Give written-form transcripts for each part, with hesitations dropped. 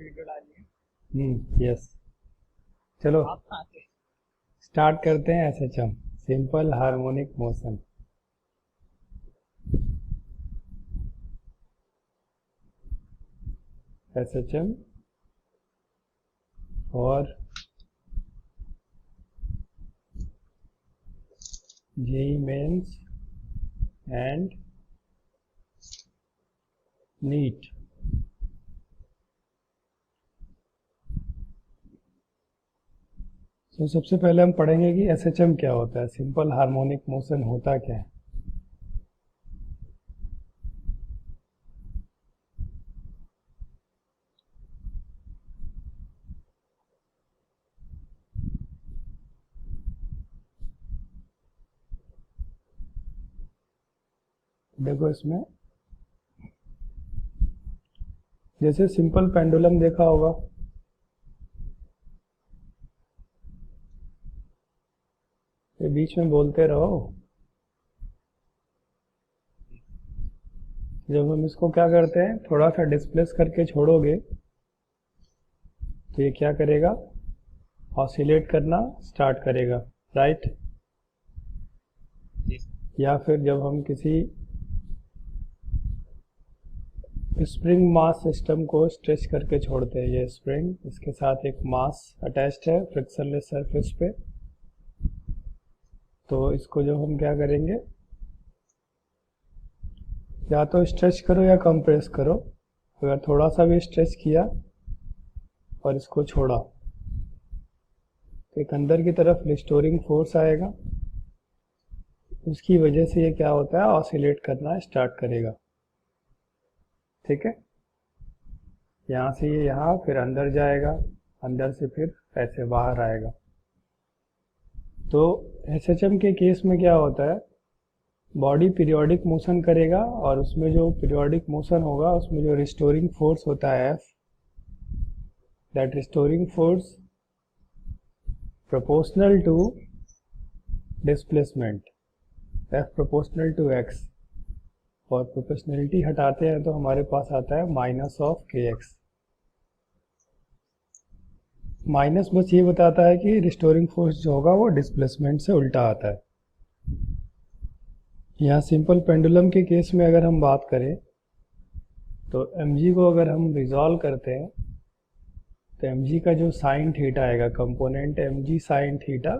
Video डाली yes. चलो आप कहाँ थे? स्टार्ट करते हैं। SHM, simple harmonic motion. SHM और जेई मेंस एंड नीट। तो सबसे पहले हम पढ़ेंगे कि एसएचएम क्या होता है, सिंपल हार्मोनिक मोशन होता क्या है। देखो इसमें जैसे सिंपल पेंडुलम देखा होगा, ये बीच में बोलते रहो। जब हम इसको क्या करते हैं, थोड़ा सा डिस्प्लेस करके छोड़ोगे तो ये क्या करेगा, ऑसिलेट करना स्टार्ट करेगा, राइट। या फिर जब हम किसी स्प्रिंग मास सिस्टम को स्ट्रेच करके छोड़ते हैं, ये स्प्रिंग, इसके साथ एक मास अटैच्ड है फ्रिक्शनलेस सरफेस पे, तो इसको जब हम क्या करेंगे, या तो स्ट्रेच करो या कंप्रेस करो। अगर थोड़ा सा भी स्ट्रेच किया और इसको छोड़ा तो एक अंदर की तरफ रिस्टोरिंग फोर्स आएगा, उसकी वजह से ये क्या होता है, ऑसिलेट करना स्टार्ट करेगा। ठीक है, यहाँ से ये यहाँ फिर अंदर जाएगा, अंदर से फिर ऐसे बाहर आएगा। तो एसएचएम के केस में क्या होता है, बॉडी पीरियोडिक मोशन करेगा और उसमें जो पीरियोडिक मोशन होगा उसमें जो रिस्टोरिंग फोर्स होता है F, that restoring force proportional to displacement, F proportional to X, और प्रोपोर्शनलिटी हटाते हैं तो हमारे पास आता है minus of K X. Minus बस ये बताता है कि रिस्टोरिंग फोर्स जो होगा वो डिस्प्लेसमेंट से उल्टा आता है। यहाँ सिंपल पेंडुलम के केस में अगर हम बात करें तो mg को अगर हम रिजॉल्व करते हैं तो mg का जो साइन थीटा आएगा, कंपोनेंट mg साइन थीटा,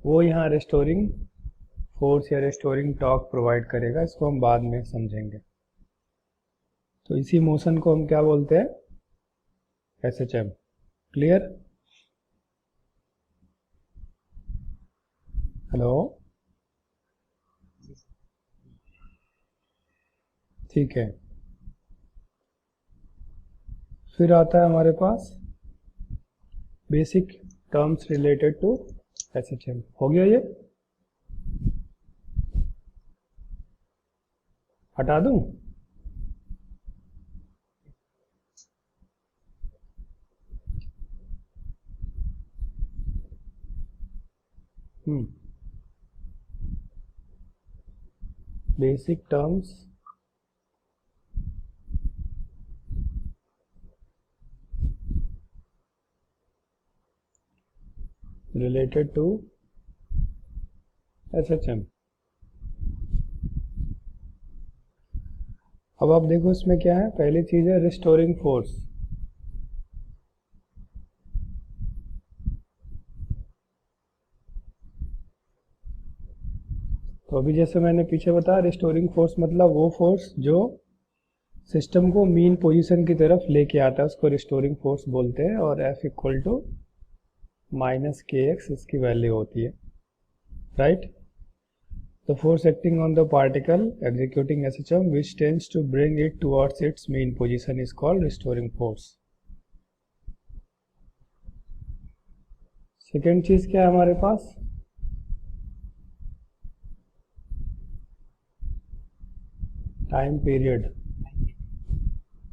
वो यहाँ रिस्टोरिंग फोर्स या रिस्टोरिंग टॉर्क प्रोवाइड करेगा। इसको हम बाद में समझेंगे। तो इसी मोशन को हम क्या बोलते हैं, एसएचएम। क्लियर? हेलो, ठीक है। फिर आता है हमारे पास basic terms related to SHM. हो गया ये, हटा दूं? Basic terms related to SHM. अब आप देखो इसमें क्या है, पहली चीज है रिस्टोरिंग फोर्स। तो अभी जैसे मैंने पीछे बताया, रिस्टोरिंग फोर्स मतलब वो फोर्स जो सिस्टम को मीन पोजीशन की तरफ लेके आता है, उसको रिस्टोरिंग फोर्स बोलते हैं। और F इक्वल टू माइनस के एक्स इसकी वैल्यू होती है, right. The force acting on the particle executing SHM which tends to bring it towards its mean position is called restoring force. Second चीज क्या है हमारे पास, टाइम पीरियड।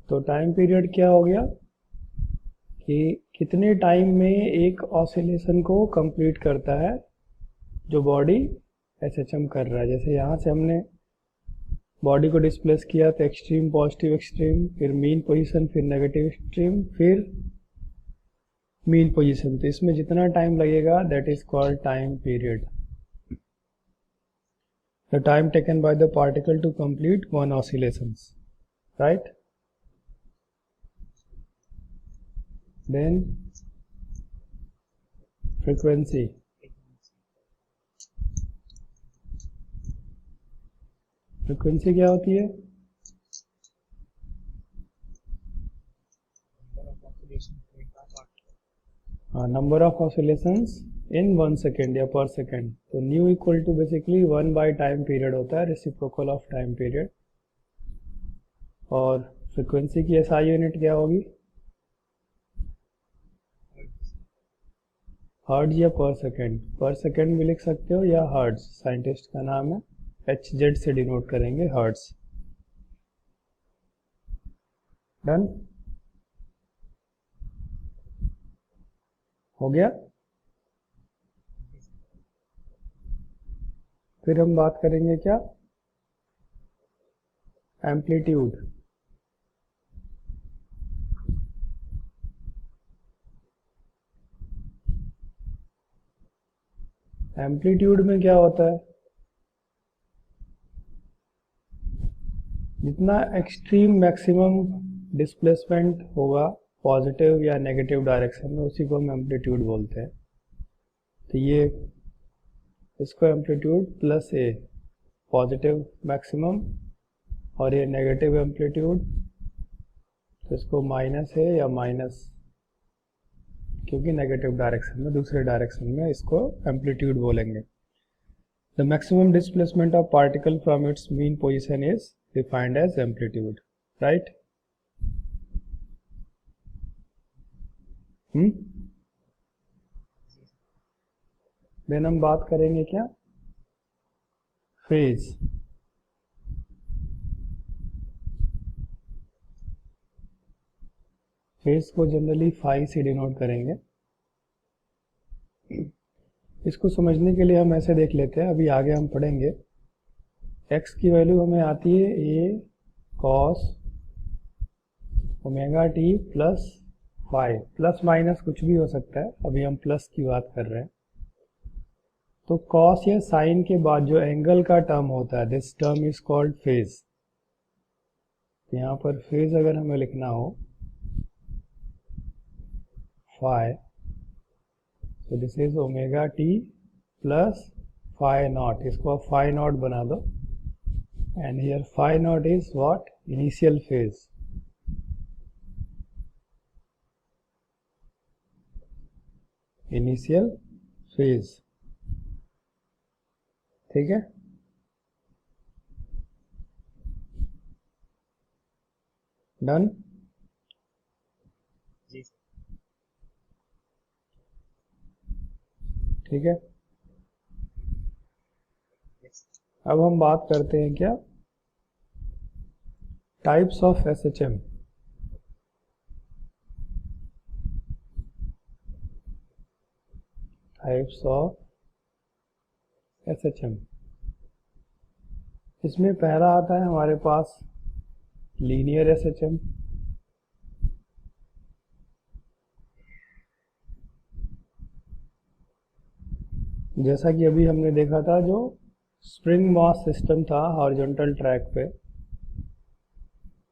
तो time period क्या हो गया कि कितने टाइम में एक ऑसिलेशन को कंप्लीट करता है जो बॉडी एसएचएम कर रहा है। जैसे यहाँ से हमने बॉडी को डिस्प्लेस किया तो एक्सट्रीम, पॉजिटिव एक्सट्रीम, फिर मीन पोजीशन, फिर नेगेटिव एक्सट्रीम, फिर मीन पोजीशन। तो इसमें जितना टाइम लगेगा that is called time period, the time taken by the particle to complete one oscillations, right. Then frequency, frequency क्या होती है? Number of oscillations in 1 second या पर सेकेंड। तो nu equal to basically 1 by time period होता है, reciprocal of time period. और frequency की एसआई यूनिट क्या होगी? हर्ट्ज या पर सेकेंड। पर सेकेंड भी लिख सकते हो या हर्ट्ज, साइंटिस्ट का नाम है, HZ से डिनोट करेंगे, हर्ट्ज। डन, हो गया। फिर हम बात करेंगे क्या? एम्पलीट्यूड। एम्पलीट्यूड में क्या होता है? जितना एक्सट्रीम मैक्सिमम डिस्प्लेसमेंट होगा पॉजिटिव या नेगेटिव डायरेक्शन में, उसी को हम एम्पलीट्यूड बोलते हैं। तो ये इसको एम्पलीट्यूड प्लस ए, पॉजिटिव मैक्सिमम, और ये नेगेटिव एम्पलीट्यूड, तो इसको माइनस है या माइनस, क्योंकि नेगेटिव डायरेक्शन में, दूसरे डायरेक्शन में इसको एम्पलीट्यूड बोलेंगे। The maximum displacement of particle from its mean position is defined as amplitude, right. Then हम बात करेंगे क्या? फेज। फेज को जनरली फाई से डिनोट करेंगे। इसको समझने के लिए हम ऐसे देख लेते हैं, अभी आगे हम पढ़ेंगे। x की वैल्यू हमें आती है a cos omega T plus phi, plus minus कुछ भी हो सकता है, अभी हम प्लस की बात कर रहे हैं। तो कॉस या साइन के बाद जो एंगल का टर्म होता है, this term is called phase. यहाँ पर फेज अगर हमें लिखना हो फाई, तो this is omega T plus phi naught, इसको आप फाई नॉट बना दो, and here phi naught is what? Initial phase. Initial phase, ठीक है। डन, ठीक है। अब हम बात करते हैं क्या? Types of SHM. Types of SHM, इसमें पहला आता है हमारे पास लीनियर एसएचएम। जैसा कि अभी हमने देखा था, जो स्प्रिंग मास सिस्टम था हॉरिजॉन्टल ट्रैक पे,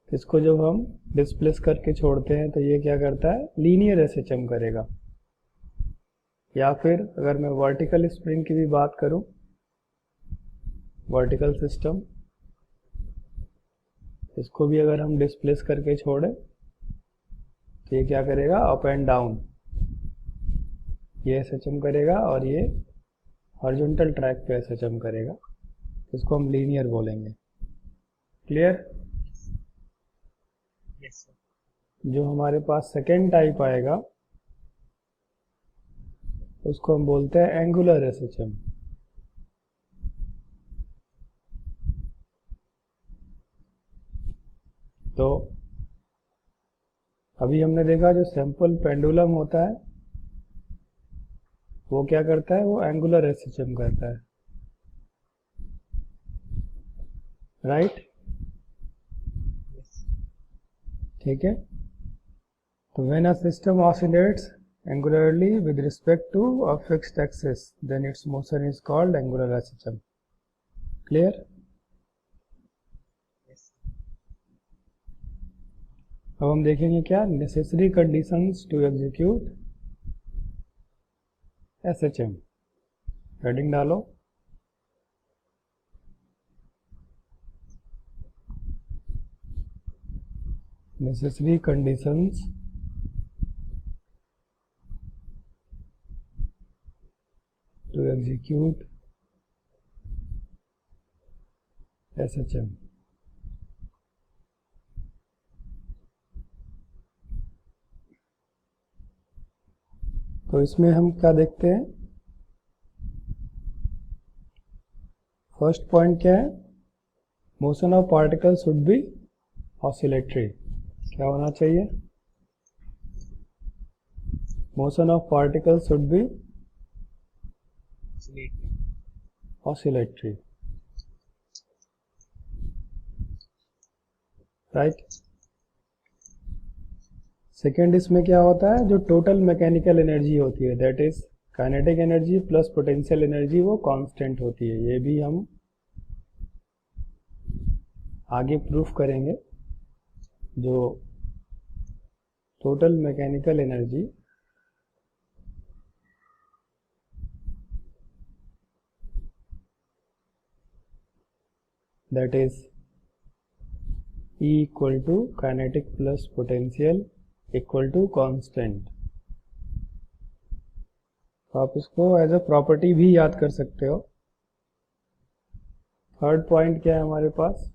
इसको जब हम डिस्प्लेस करके छोड़ते हैं तो ये क्या करता है? लीनियर एसएचएम करेगा। या फिर अगर मैं वर्टिकल स्प्रिंग की भी बात करूं, वर्टिकल सिस्टम, इसको भी अगर हम डिस्प्लेस करके छोड़े तो ये क्या करेगा? अप एंड डाउन, ये एसएचएम करेगा, और ये हॉरिजॉन्टल ट्रैक पे एसएचएम करेगा। इसको हम लीनियर बोलेंगे। क्लियर? yes, जो हमारे पास सेकेंड टाइप आएगा उसको हम बोलते हैं एंगुलर एसएचएम। तो अभी हमने देखा जो सैंपल पेंडुलम होता है वो क्या करता है? वो एंगुलर एसएचएम करता है, राइट। ठीक है। तो when a system oscillates angularly with respect to a fixed axis, then its motion is called angular SHM. Clear? अब हम देखेंगे क्या necessary conditions to execute SHM. Heading डालो। necessary conditions to execute SHM. तो इसमें हम क्या देखते हैं, फर्स्ट पॉइंट क्या है, motion of particle should be oscillatory. क्या होना चाहिए, motion of particle should be oscillatory, right. Second, इसमें क्या होता है, जो टोटल मैकेनिकल एनर्जी होती है that is kinetic energy plus potential energy, वो कांस्टेंट होती है। ये भी हम आगे प्रूफ करेंगे। जो total mechanical energy that is E equal to kinetic plus potential equal to constant. तो आप इसको एज अ प्रॉपर्टी भी याद कर सकते हो। थर्ड पॉइंट क्या है हमारे पास,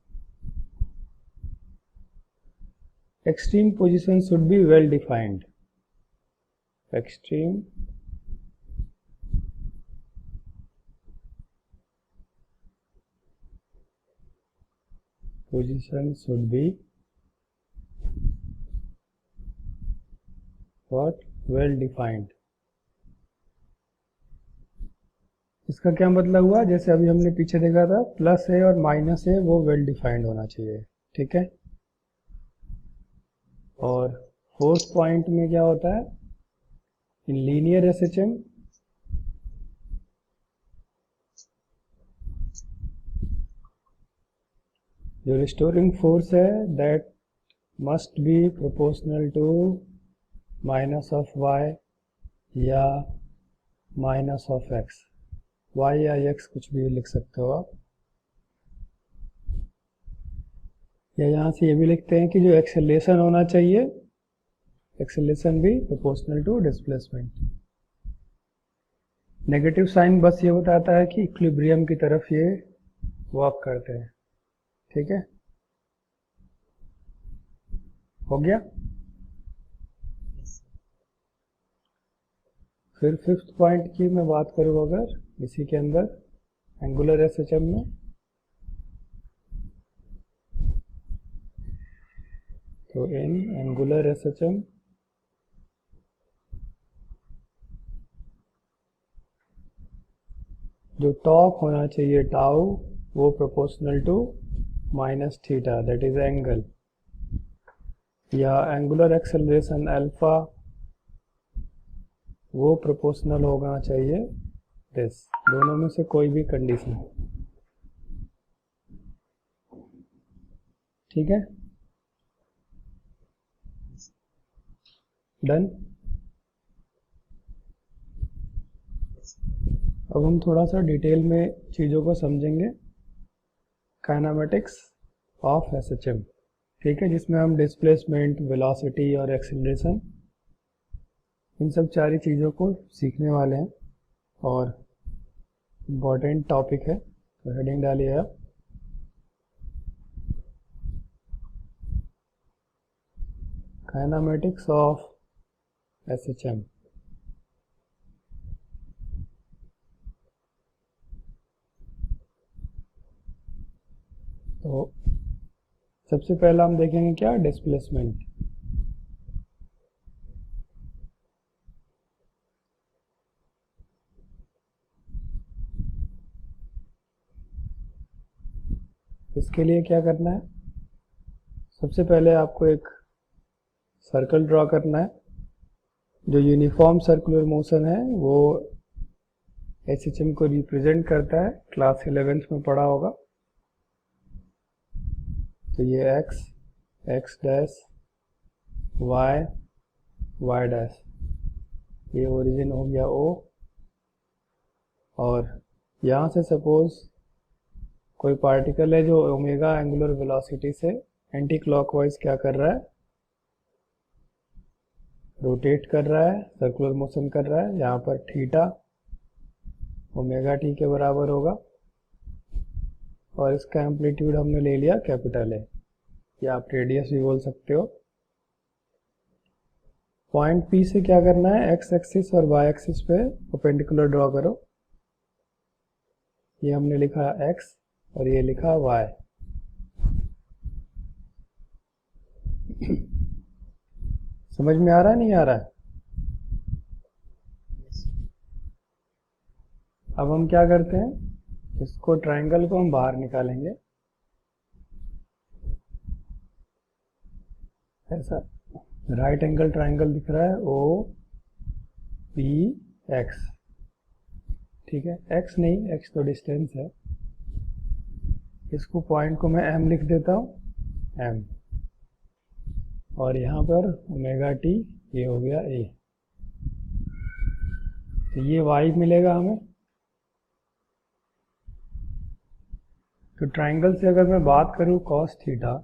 extreme position should be well defined. Extreme position should be what, well defined। इसका क्या मतलब हुआ, जैसे अभी हमने पीछे देखा था प्लस है और माइनस है, वो वेल डिफाइंड होना चाहिए, ठीक है। और फोर्थ पॉइंट में क्या होता है, इन लीनियर एसएचएम जो रिस्टोरिंग फोर्स है that must be proportional to minus of Y या माइनस ऑफ एक्स, वाई या एक्स कुछ भी लिख सकते हो आप। या यहाँ से ये भी लिखते हैं कि जो एक्सेलरेशन होना चाहिए, एक्सेलरेशन भी proportional to displacement. Negative sign बस ये बताता है कि इक्विलिब्रियम की तरफ ये वॉक करते हैं, ठीक है। हो गया। फिर फिफ्थ पॉइंट की मैं बात करूँ अगर इसी के अंदर एंगुलर एसएचएम में, तो इन एंगुलर एसएचएम जो टॉर्क होना चाहिए टाउ, वो proportional to minus theta that is angle, या एंगुलर एक्सेलरेशन अल्फा वो प्रोपोर्शनल होना चाहिए दिस। दोनों में से कोई भी कंडीशन, ठीक है। डन। अब हम थोड़ा सा डिटेल में चीज़ों को समझेंगे, काइनेमेटिक्स ऑफ एसएचएम, ठीक है, जिसमें हम डिस्प्लेसमेंट, वेलोसिटी और एक्सेलरेशन इन सब सारी चीज़ों को सीखने वाले हैं और इम्पॉर्टेंट टॉपिक है। तो हेडिंग डालिए आप, काइनेमेटिक्स ऑफ एसएचएम। तो सबसे पहला हम देखेंगे क्या, डिस्प्लेसमेंट। इसके लिए क्या करना है, सबसे पहले आपको एक सर्कल ड्रॉ करना है। जो यूनिफॉर्म सर्कुलर मोशन है वो एसएचएम को रिप्रेजेंट करता है, क्लास 11th में पढ़ा होगा। तो ये X, X dash, Y, Y dash, ये ओरिजिन हो गया ओ। और यहाँ से सपोज कोई पार्टिकल है जो ओमेगा एंगुलर वेलोसिटी से एंटी क्लॉकवाइज क्या कर रहा है, रोटेट कर रहा है, सर्कुलर मोशन कर रहा है। यहाँ पर थीटा ओमेगा टी के बराबर होगा और इसका एम्पलीट्यूड हमने ले लिया कैपिटल ए, या आप रेडियस भी बोल सकते हो। पॉइंट पी से क्या करना है, एक्स एक्सिस और वाई एक्सिस पे परपेंडिकुलर ड्रॉ करो। ये हमने लिखा एक्स और ये लिखा वाई। समझ में आ रहा है नहीं आ रहा है? अब हम क्या करते हैं, इसको ट्रायंगल को हम बाहर निकालेंगे ऐसा। राइट एंगल ट्रायंगल दिख रहा है ओ पी एक्स, ठीक है। एक्स नहीं, एक्स तो डिस्टेंस है। इसको पॉइंट को मैं एम लिख देता हूँ, एम, और यहाँ पर ओमेगा टी, ये हो गया ए। तो ये वाई मिलेगा हमें। तो ट्रायंगल से अगर मैं बात करूँ कॉस थीटा,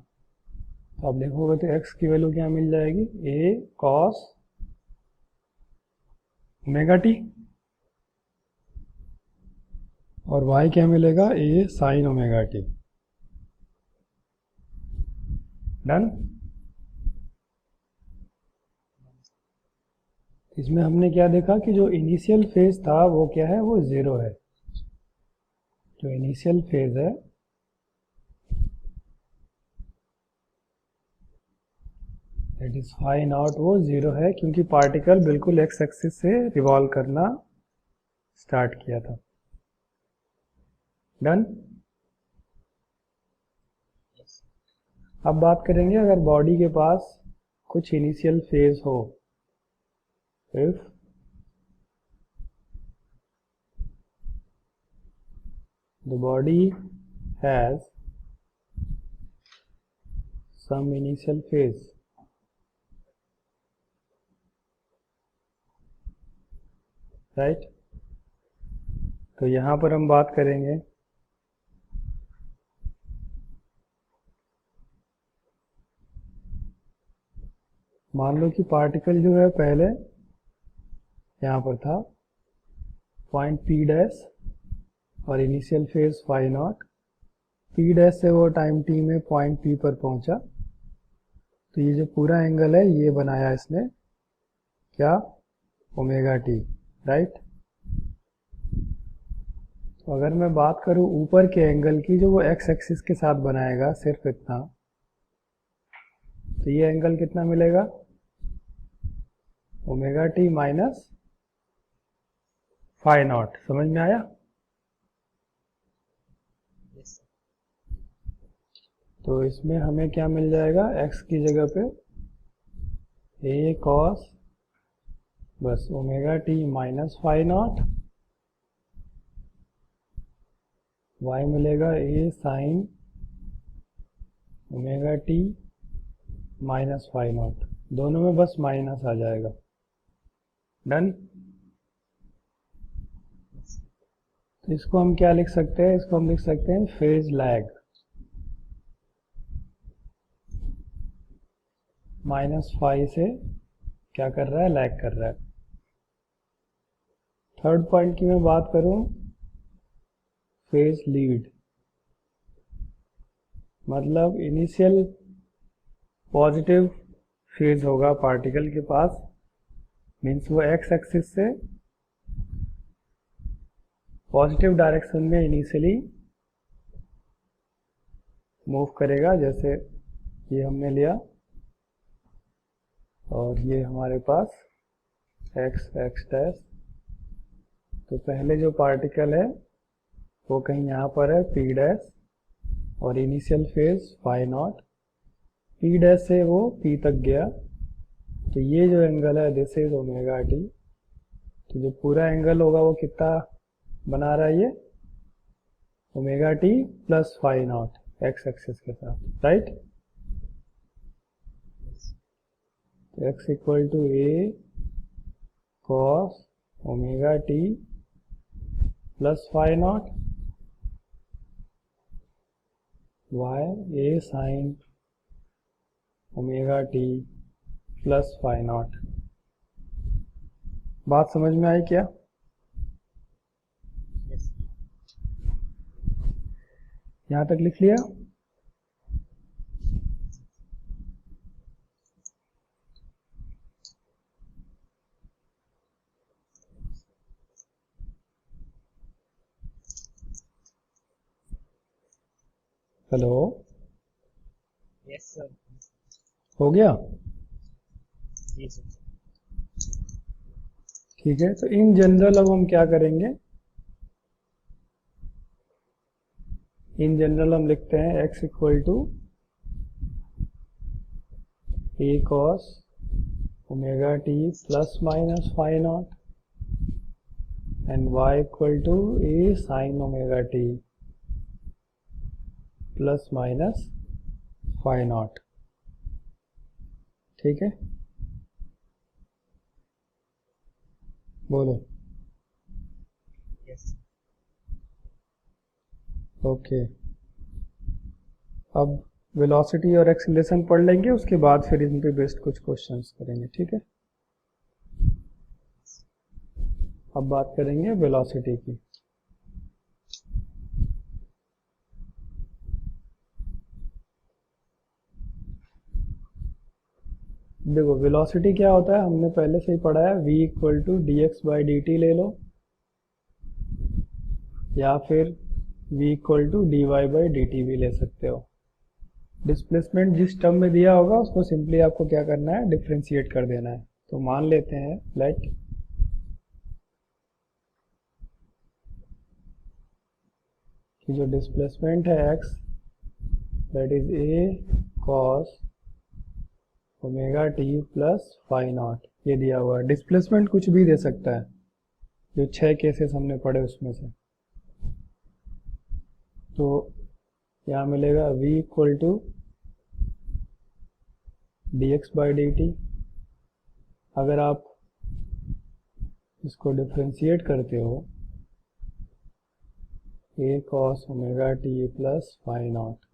तो आप देखोगे तो एक्स की वैल्यू क्या मिल जाएगी, ए कॉस ओमेगा टी, और वाई क्या मिलेगा, ए साइन ओमेगा टी। डन। इसमें हमने क्या देखा कि जो इनिशियल फेज था वो क्या है, वो जीरो है। जो इनिशियल फेज है दैट इज फाई नॉट, वो जीरो है, क्योंकि पार्टिकल बिल्कुल एक्स एक्सिस से रिवॉल्व करना स्टार्ट किया था। डन। अब बात करेंगे अगर बॉडी के पास कुछ इनिशियल फेज हो, if the body has some initial phase, right. तो यहां पर हम बात करेंगे मान लो कि पार्टिकल जो है पहले यहां पर था पॉइंट पी डैश और initial phase phi naught. P dash से वो टाइम टी में पॉइंट पी पर पहुंचा। तो ये जो पूरा एंगल है ये बनाया इसने क्या, ओमेगा टी, राइट। तो अगर मैं बात करूं ऊपर के एंगल की जो वो एक्स एक्सिस के साथ बनाएगा, सिर्फ इतना, तो ये एंगल कितना मिलेगा, omega T minus phi naught. समझ में आया? तो इसमें हमें क्या मिल जाएगा, x की जगह पे a cos बस omega T minus phi naught, y मिलेगा a sine omega T minus phi naught. दोनों में बस माइनस आ जाएगा। डन। तो इसको हम क्या लिख सकते हैं, इसको हम लिख सकते हैं फेज लैग, माइनस फाई से क्या कर रहा है, लैग कर रहा है। थर्ड पॉइंट की मैं बात करूं, फेज लीड, मतलब इनिशियल पॉजिटिव फेज होगा पार्टिकल के पास, मीन्स वो एक्स एक्सिस से पॉजिटिव डायरेक्शन में इनिशियली मूव करेगा। जैसे ये हमने लिया और ये हमारे पास एक्स एक्स डैश। तो पहले जो पार्टिकल है वो कहीं यहाँ पर है पी डैश और initial phase phi naught. P dash से वो पी तक गया तो ये जो एंगल है दिस इज ओमेगा टी। तो जो पूरा एंगल होगा वो कितना बना रहा है ये, omega T plus phi naught X axis के साथ, राइट। तो X equal to A cos omega T plus phi naught Y A sine omega T plus phi naught. बात समझ में आई क्या? यहां तक लिख लिया? Hello, yes sir. हो गया? जी सर। ठीक है, तो इन जनरल अब हम क्या करेंगे, इन जनरल हम लिखते हैं x equal to A cos omega T plus minus phi naught and y equal to A sine omega T plus minus phi naught. ठीक है, बोलो। यस। ओके, अब वेलोसिटी और एक्सीलरेशन पढ़ लेंगे, उसके बाद फिर इन पे बेस्ड कुछ क्वेश्चंस करेंगे। ठीक है, अब बात करेंगे वेलोसिटी की। देखो वेलोसिटी क्या होता है, हमने पहले से ही पढ़ा है, v equal to D X by D T ले लो, या फिर v equal to D Y by D T भी ले सकते हो। डिस्प्लेसमेंट जिस टर्म में दिया होगा उसको सिंपली आपको क्या करना है, डिफ्रेंशिएट कर देना है। तो मान लेते हैं लेट कि जो डिस्प्लेसमेंट है x that is a cos omega T plus phi naught, ये दिया हुआ है। डिस्प्लेसमेंट कुछ भी दे सकता है, जो 6 केसेस हमने पढ़े उसमें से। तो यहाँ मिलेगा v equal to D X by D T. अगर आप इसको डिफ्रेंशिएट करते हो a cos omega T plus phi naught,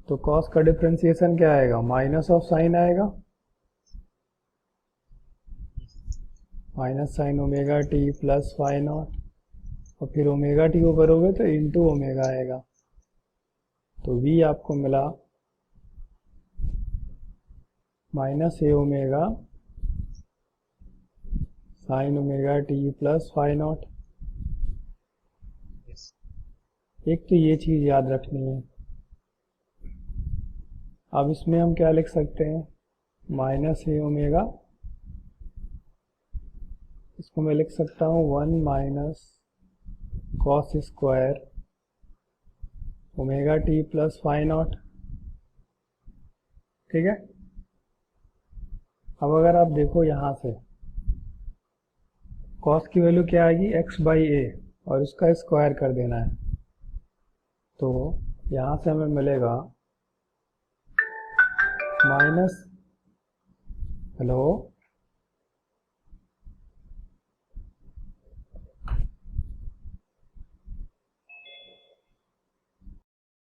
तो cos का डिफ्रेंशिएशन क्या आएगा, माइनस ऑफ साइन आएगा, minus sine omega T plus phi naught, और फिर ओमेगा टी को करोगे तो इंटू ओमेगा आएगा। तो v आपको मिला minus A omega sine omega T plus phi naught. एक तो ये चीज याद रखनी है। अब इसमें हम क्या लिख सकते हैं, माइनस ए ओमेगा, इसको मैं लिख सकता हूँ 1 minus cos square omega T plus phi naught. ठीक है, अब अगर आप देखो यहाँ से कॉस की वैल्यू क्या आएगी, x बाई ए, और उसका स्क्वायर कर देना है। तो यहाँ से हमें मिलेगा माइनस, हेलो,